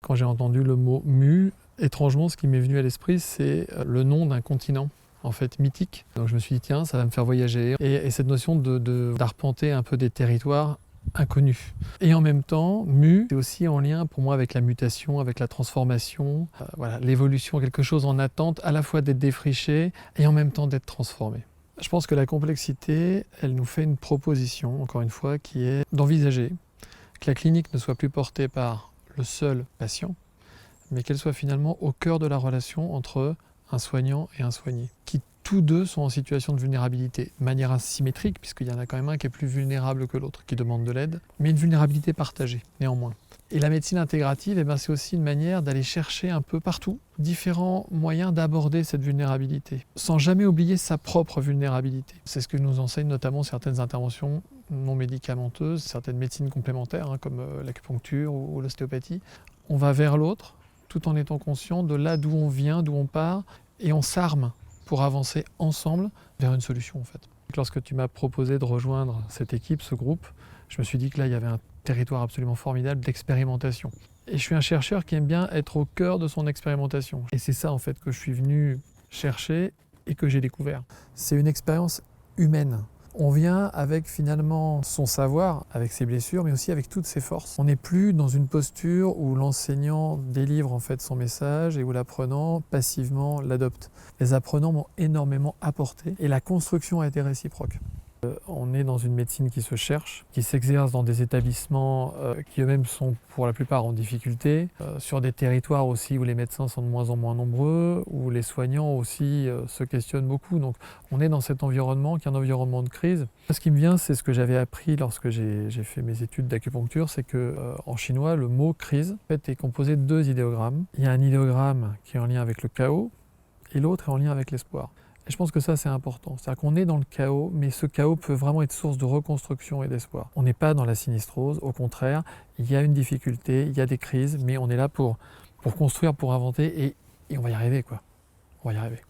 Quand j'ai entendu le mot mu, étrangement, ce qui m'est venu à l'esprit, c'est le nom d'un continent, en fait, mythique. Donc je me suis dit, tiens, ça va me faire voyager. Et cette notion d'arpenter un peu des territoires inconnus. Et en même temps, mu, c'est aussi en lien pour moi avec la mutation, avec la transformation, voilà, l'évolution, quelque chose en attente, à la fois d'être défriché et en même temps d'être transformé. Je pense que la complexité, elle nous fait une proposition, encore une fois, qui est d'envisager que la clinique ne soit plus portée par le seul patient, mais qu'elle soit finalement au cœur de la relation entre un soignant et un soigné, qui tous deux sont en situation de vulnérabilité, de manière asymétrique, puisqu'il y en a quand même un qui est plus vulnérable que l'autre, qui demande de l'aide, mais une vulnérabilité partagée, néanmoins. Et la médecine intégrative, c'est aussi une manière d'aller chercher un peu partout différents moyens d'aborder cette vulnérabilité, sans jamais oublier sa propre vulnérabilité. C'est ce que nous enseignent notamment certaines interventions non médicamenteuses, certaines médecines complémentaires, comme l'acupuncture ou l'ostéopathie. On va vers l'autre, tout en étant conscient de là d'où on vient, d'où on part, et on s'arme pour avancer ensemble vers une solution en fait. Lorsque tu m'as proposé de rejoindre cette équipe, ce groupe, je me suis dit que là il y avait un territoire absolument formidable d'expérimentation. Et je suis un chercheur qui aime bien être au cœur de son expérimentation. Et c'est ça en fait que je suis venu chercher et que j'ai découvert. C'est une expérience humaine. On vient avec finalement son savoir, avec ses blessures, mais aussi avec toutes ses forces. On n'est plus dans une posture où l'enseignant délivre en fait son message et où l'apprenant passivement l'adopte. Les apprenants m'ont énormément apporté et la construction a été réciproque. On est dans une médecine qui se cherche, qui s'exerce dans des établissements qui eux-mêmes sont pour la plupart en difficulté, sur des territoires aussi où les médecins sont de moins en moins nombreux, où les soignants aussi se questionnent beaucoup. Donc on est dans cet environnement qui est un environnement de crise. Ce qui me vient, c'est ce que j'avais appris lorsque j'ai fait mes études d'acupuncture, c'est qu'en chinois, le mot crise en fait, est composé de deux idéogrammes. Il y a un idéogramme qui est en lien avec le chaos et l'autre est en lien avec l'espoir. Et je pense que ça, c'est important. C'est-à-dire qu'on est dans le chaos, mais ce chaos peut vraiment être source de reconstruction et d'espoir. On n'est pas dans la sinistrose, au contraire, il y a une difficulté, il y a des crises, mais on est là pour construire, pour inventer, et on va y arriver, quoi. On va y arriver.